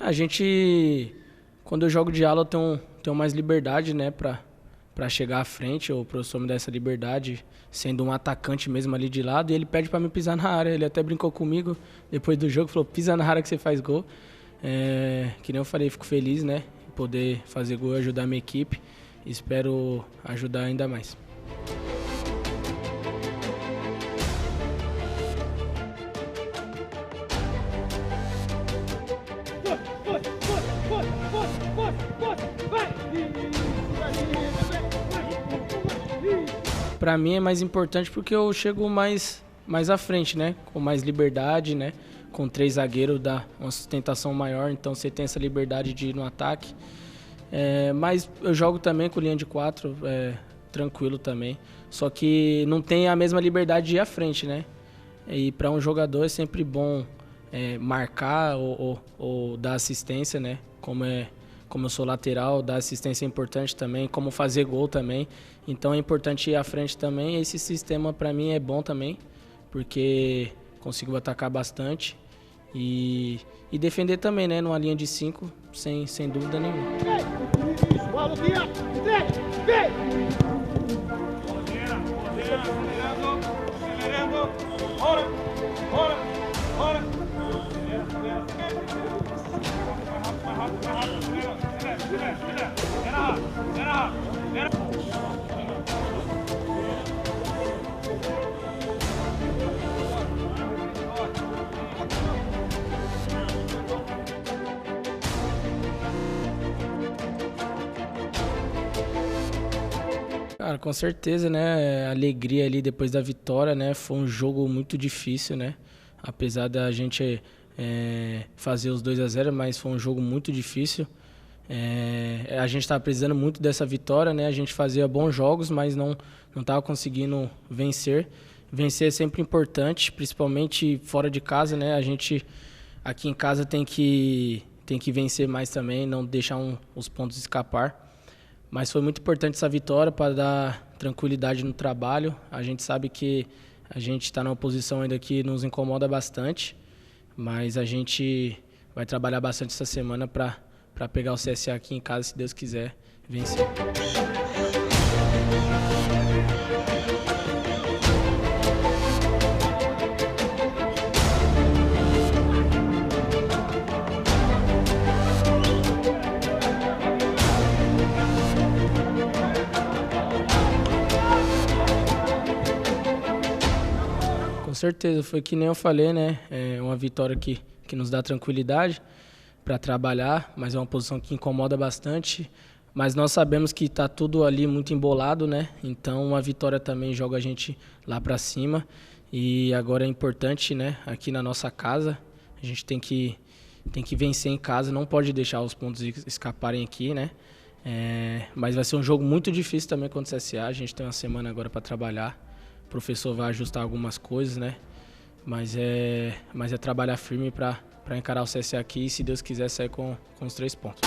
A gente, quando eu jogo de ala, eu tenho mais liberdade, né, pra chegar à frente. O professor me dá essa liberdade, sendo um atacante mesmo ali de lado, e ele pede pra me pisar na área. Ele até brincou comigo depois do jogo, falou, pisa na área que você faz gol. Que nem eu falei, fico feliz, né, em poder fazer gol e ajudar a minha equipe. Espero ajudar ainda mais. Para mim é mais importante porque eu chego mais à frente, né? Com mais liberdade, né? Com 3 zagueiros dá uma sustentação maior, então você tem essa liberdade de ir no ataque. Mas eu jogo também com linha de 4, tranquilo também. Só que não tem a mesma liberdade de ir à frente, né? E para um jogador é sempre bom marcar ou dar assistência, né? Como eu sou lateral, dar assistência é importante também, como fazer gol também. Então é importante ir à frente também. Esse sistema para mim é bom também, porque consigo atacar bastante e defender também, né? Numa linha de 5, sem dúvida nenhuma. Cara, com certeza, né? A alegria ali depois da vitória, né? Foi um jogo muito difícil, né? Apesar da gente fazer os 2-0, mas foi um jogo muito difícil. A gente estava precisando muito dessa vitória, né? A gente fazia bons jogos, mas não estava conseguindo vencer. Vencer é sempre importante, principalmente fora de casa, né? A gente aqui em casa tem que vencer mais também, não deixar os pontos escapar. Mas foi muito importante essa vitória para dar tranquilidade no trabalho. A gente sabe que a gente está numa posição ainda que nos incomoda bastante, mas a gente vai trabalhar bastante essa semana para pegar o CSA aqui em casa, se Deus quiser, vencer. Com certeza, foi que nem eu falei, né? É uma vitória que nos dá tranquilidade para trabalhar, mas é uma posição que incomoda bastante. Mas nós sabemos que está tudo ali muito embolado, né? Então uma vitória também joga a gente lá para cima. E agora é importante, né? Aqui na nossa casa, a gente tem que vencer em casa, não pode deixar os pontos escaparem aqui, né? Mas vai ser um jogo muito difícil também contra o CSA. A gente tem uma semana agora para trabalhar. O professor vai ajustar algumas coisas, né? Mas é trabalhar firme para encarar o CSA aqui e, se Deus quiser, sair com os 3 pontos.